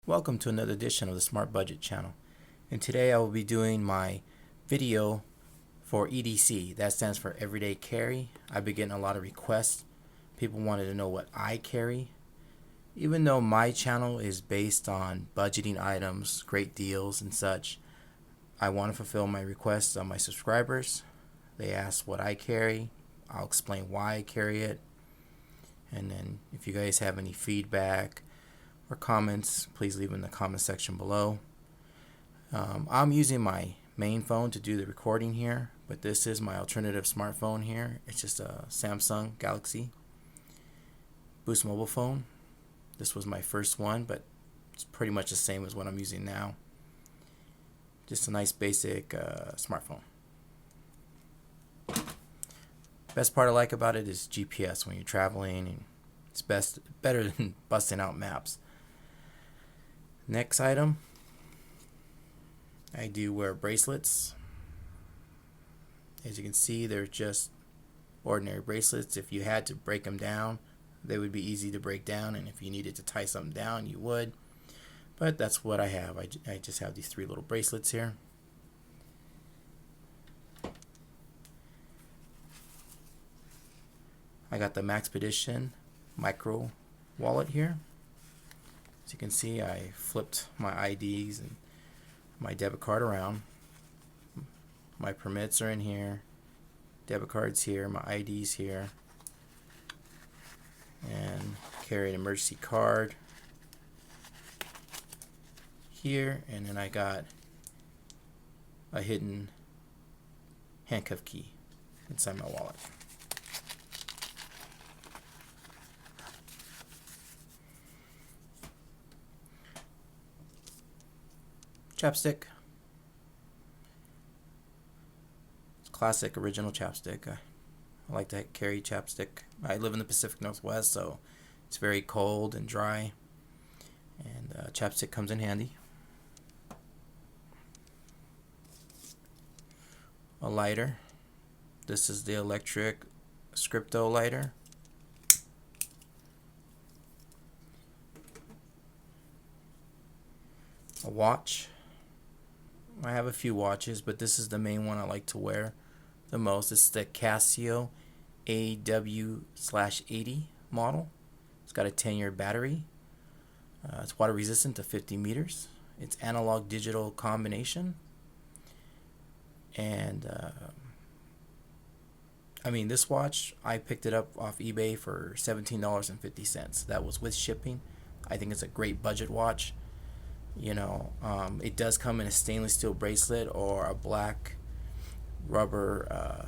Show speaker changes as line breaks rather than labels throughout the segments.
Welcome to another edition of the Smart Budget channel, and today I will be doing my video for EDC. That stands for Everyday Carry. I've been getting a lot of requests. People wanted to know what I carry. Even though my channel is based on budgeting items, great deals and such, I want to fulfill my requests on my subscribers. They ask what I carry. I'll explain why I carry it, and then if you guys have any feedback or comments, please leave them in the comment section below. I'm using my main phone to do the recording here, but this is my alternative smartphone here. It's just a Samsung Galaxy Boost mobile phone. This was my first one, but it's pretty much the same as what I'm using now. Just a nice basic smartphone. Best part I like about it is GPS when you're traveling, and it's better than busting out maps. Next item, I do wear bracelets. As you can see, they're just ordinary bracelets. If you had to break them down, they would be easy to break down, and if you needed to tie something down, you would. But that's what I have. I just have these three little bracelets here. I got the Maxpedition micro wallet here. As you can see, I flipped my IDs and my debit card around. My permits are in here, debit cards here, my IDs here, and carry an emergency card here, and then I got a hidden handcuff key inside my wallet. Chapstick. It's classic original chapstick. I like to carry chapstick. I live in the Pacific Northwest, so it's very cold and dry, and chapstick comes in handy. A lighter. This is the electric Scripto lighter. A watch. I have a few watches, but this is the main one I like to wear the most. It's the Casio AW/80 model. It's got a 10-year battery. It's water resistant to 50 meters. It's analog digital combination. And I mean, this watch, I picked it up off eBay for $17.50. That was with shipping. I think it's a great budget watch. You know, it does come in a stainless steel bracelet or a black rubber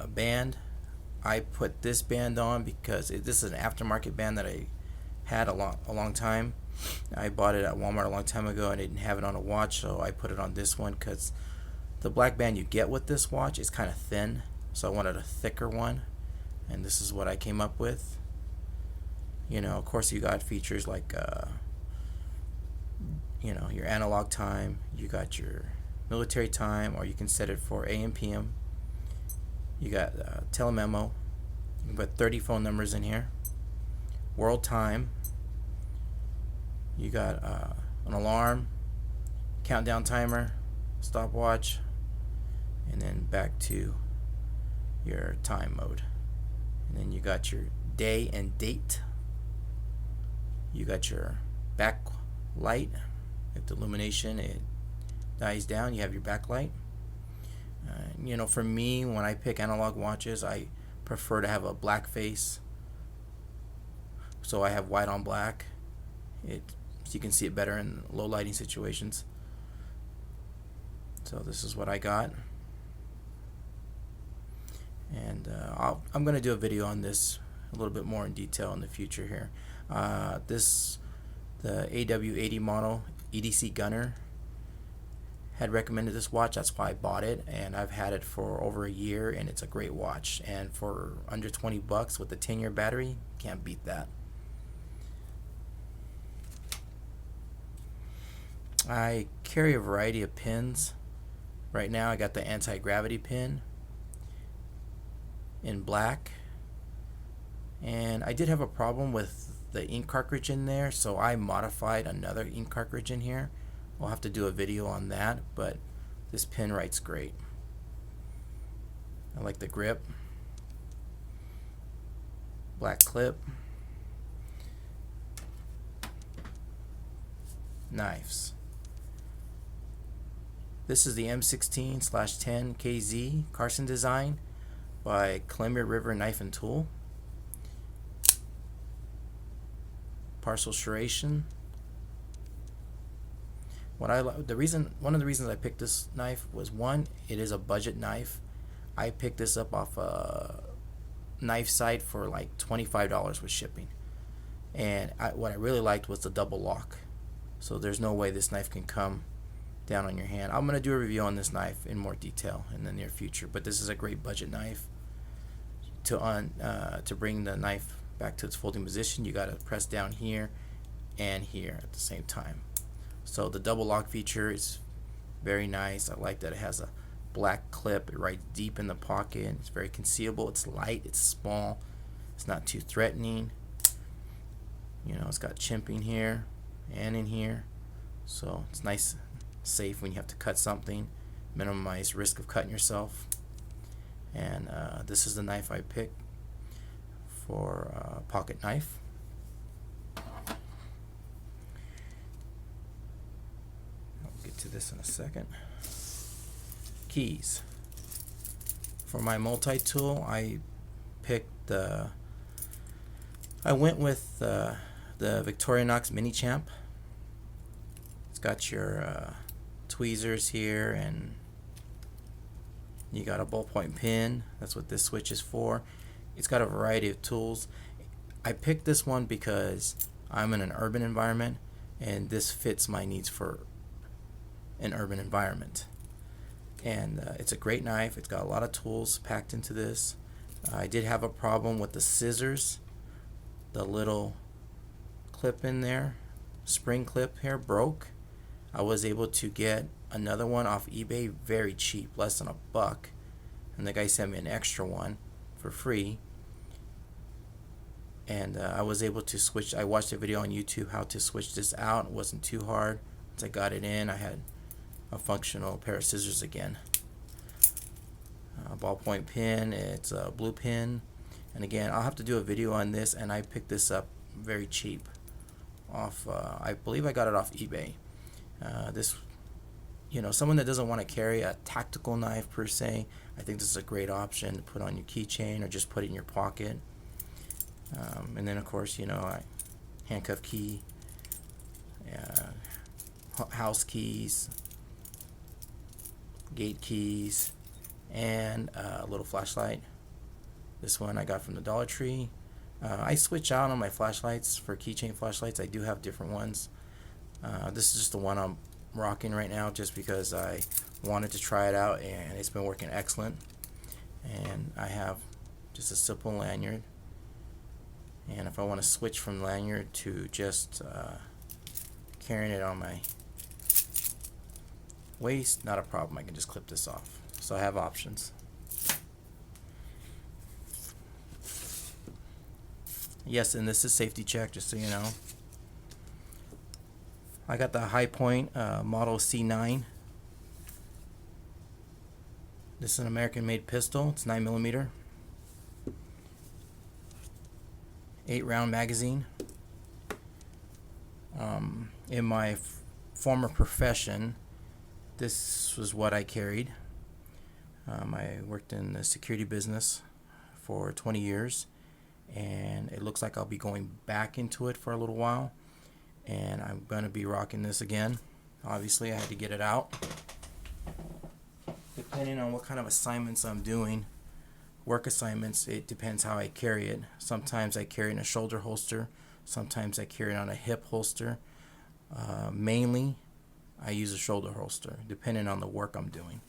band. I put this band on because this is an aftermarket band that I had a long time. I bought it at Walmart a long time ago and I didn't have it on a watch, so I put it on this one because the black band you get with this watch is kind of thin, so I wanted a thicker one, and this is what I came up with. You know, of course, you got features like you know, your analog time, you got your military time, or you can set it for AM PM. You got telememo. You put 30 phone numbers in here. World time. You got an alarm, countdown timer, stopwatch, and then back to your time mode. And then you got your day and date. You got your backlight. If the illumination it dies down, you have your backlight. You know, for me, when I pick analog watches, I prefer to have a black face, so I have white on black. So you can see it better in low lighting situations. So this is what I got, and I'm going to do a video on this a little bit more in detail in the future here. The AW80 model EDC Gunner had recommended this watch. That's why I bought it, and I've had it for over a year, and it's a great watch, and for under 20 bucks with a 10-year battery, can't beat that. I carry a variety of pins. Right now I got the anti-gravity pin in black, and I did have a problem with the ink cartridge in there, so I modified another ink cartridge in here. We'll have to do a video on that, but this pen writes great. I like the grip. Black clip. Knives. This is the M16/10 KZ Carson design by Columbia River Knife and Tool. Partial serration. One of the reasons I picked this knife was, one, it is a budget knife. I picked this up off a knife site for like $25 with shipping, and what I really liked was the double lock. So there's no way this knife can come down on your hand. I'm gonna do a review on this knife in more detail in the near future, but this is a great budget knife. To bring the knife back to its folding position, you gotta press down here and here at the same time. So the double lock feature is very nice. I like that it has a black clip. It rides deep in the pocket. It's very concealable. It's light. It's small. It's not too threatening. You know, it's got chimping here and in here, so it's nice, safe when you have to cut something. Minimize risk of cutting yourself. And this is the knife I picked for pocket knife. I'll get to this in a second. Keys. For my multi-tool, I picked I went with the Victorinox Mini Champ. It's got your tweezers here, and you got a ballpoint pen. That's what this switch is for. It's got a variety of tools. I picked this one because I'm in an urban environment, and this fits my needs for an urban environment. And it's a great knife. It's got a lot of tools packed into this. I did have a problem with the scissors. The little clip in there, spring clip here, broke. I was able to get another one off eBay very cheap, less than $1, and the guy sent me an extra one for free. And I was able to switch. I watched a video on YouTube how to switch this out. It wasn't too hard. Once I got it in, I had a functional pair of scissors again. Ballpoint pen. It's a blue pen, and again, I'll have to do a video on this. And I picked this up very cheap off. I believe I got it off eBay. This, you know, someone that doesn't want to carry a tactical knife per se, I think this is a great option to put on your keychain or just put it in your pocket. And then of course, you know, handcuff key, house keys, gate keys, and a little flashlight. This one I got from the Dollar Tree. I switch out on my flashlights for keychain flashlights. I do have different ones. This is just the one I'm rocking right now just because I wanted to try it out, and it's been working excellent. And I have just a simple lanyard, and if I want to switch from lanyard to just carrying it on my waist, not a problem. I can just clip this off. So I have options. Yes, and this is safety check, just so you know. I got the High Point Model C9. This is an American-made pistol. It's 9mm, 8-round magazine. In my former profession, this was what I carried. I worked in the security business for 20 years, and it looks like I'll be going back into it for a little while, and I'm going to be rocking this again. Obviously, I had to get it out. Depending on what kind of assignments I'm doing, work assignments, it depends how I carry it. Sometimes I carry it in a shoulder holster. Sometimes I carry it on a hip holster. Mainly, I use a shoulder holster, depending on the work I'm doing.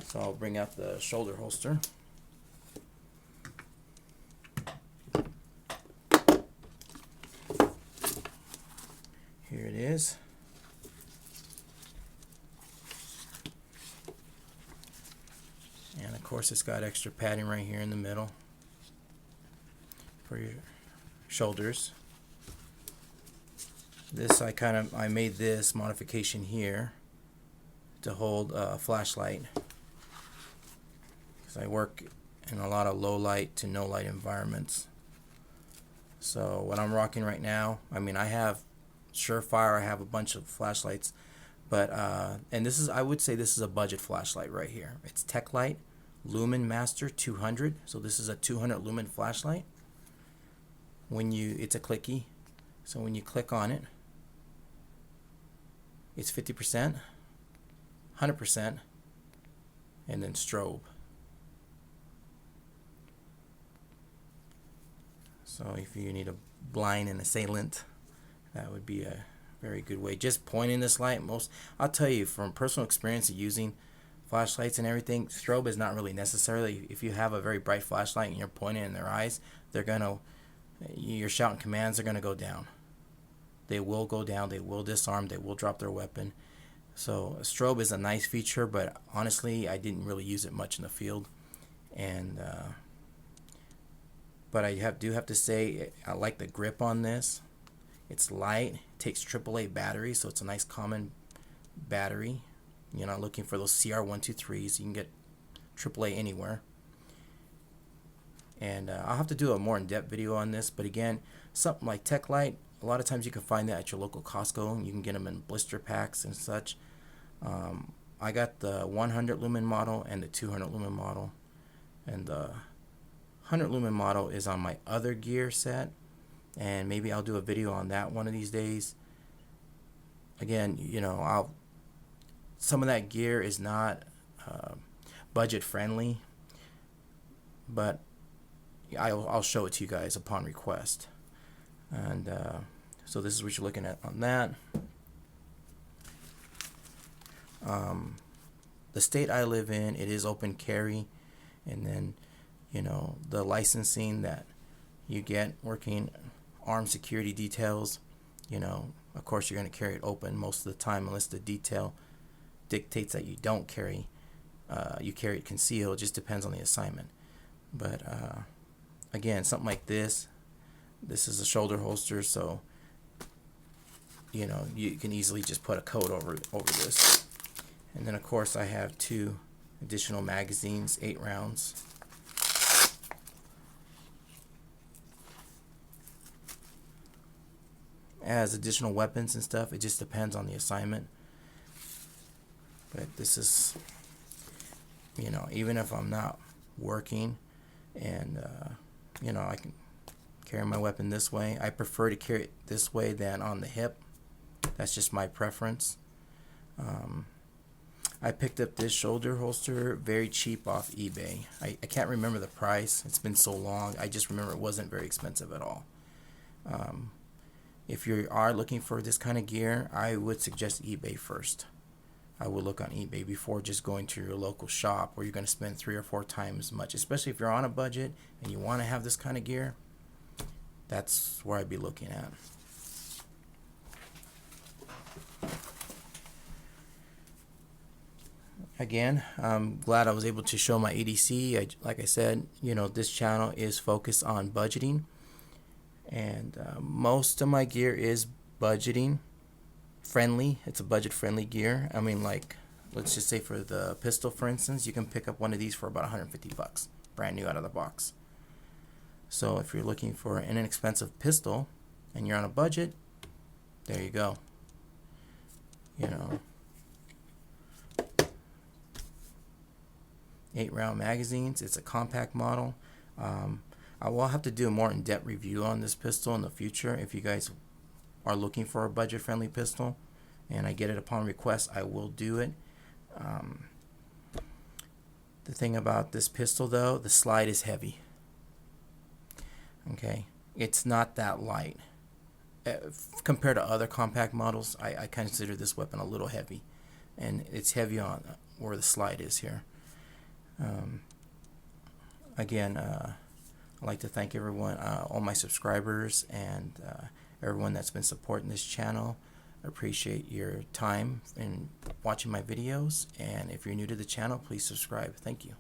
So I'll bring out the shoulder holster. Here it is. And of course it's got extra padding right here in the middle for your shoulders. This I made this modification here to hold a flashlight, because I work in a lot of low light to no light environments. So what I'm rocking right now, I mean, I have Surefire, I have a bunch of flashlights, but and this is, I would say this is a budget flashlight right here. It's Tech Light Lumen Master 200. So this is a 200 lumen flashlight. It's a clicky, so when you click on it, it's 50%, 100%, and then strobe. So if you need a blind and assailant, that would be a very good way. Just pointing this light, I'll tell you from personal experience of using flashlights and everything, strobe is not really necessarily. If you have a very bright flashlight and you're pointing in their eyes, your shouting commands are gonna go down. They will go down, they will disarm, they will drop their weapon. So a strobe is a nice feature, but honestly I didn't really use it much in the field. And but I do have to say, I like the grip on this. It's light, it takes AAA battery, so it's a nice common battery. You're not looking for those CR123s. You can get AAA anywhere. And I'll have to do a more in-depth video on this, but again, something like Tech Light, a lot of times you can find that at your local Costco. You can get them in blister packs and such. I got the 100 lumen model and the 200 lumen model, and the 100 lumen model is on my other gear set, and maybe I'll do a video on that one of these days. Again, some of that gear is not budget friendly, but I'll show it to you guys upon request. And so this is what you're looking at on that. The state I live in, it is open carry, and then the licensing that you get working armed security details, of course you're going to carry it open most of the time, unless the detail dictates that you don't carry, you carry it concealed. It just depends on the assignment. But again, something like this is a shoulder holster, so you can easily just put a coat over this. And then of course I have 2 additional magazines, 8 rounds. As additional weapons and stuff, it just depends on the assignment. But this is, even if I'm not working, and I can carry my weapon this way. I prefer to carry it this way than on the hip. That's just my preference. I picked up this shoulder holster very cheap off eBay. I can't remember the price. It's been so long. I just remember it wasn't very expensive at all. If you are looking for this kind of gear, I would suggest eBay first. I would look on eBay before just going to your local shop, where you're going to spend 3 or 4 times as much. Especially if you're on a budget and you want to have this kind of gear, that's where I'd be looking at. Again, I'm glad I was able to show my EDC. Like I said, this channel is focused on budgeting, and most of my gear is budgeting friendly. It's a budget friendly gear. I mean, like, let's just say for the pistol, for instance, you can pick up one of these for about 150 bucks, brand new out of the box. So if you're looking for an inexpensive pistol and you're on a budget, there you go. 8-round magazines. It's a compact model. I will have to do a more in-depth review on this pistol in the future. If you guys are looking for a budget-friendly pistol and I get it upon request, I will do it. The thing about this pistol, though, the slide is heavy. Okay, it's not that light. Compared to other compact models, I consider this weapon a little heavy, and it's heavy on where the slide is here. Again, I'd like to thank everyone, all my subscribers, and everyone that's been supporting this channel. I appreciate your time in watching my videos, and if you're new to the channel, please subscribe. Thank you.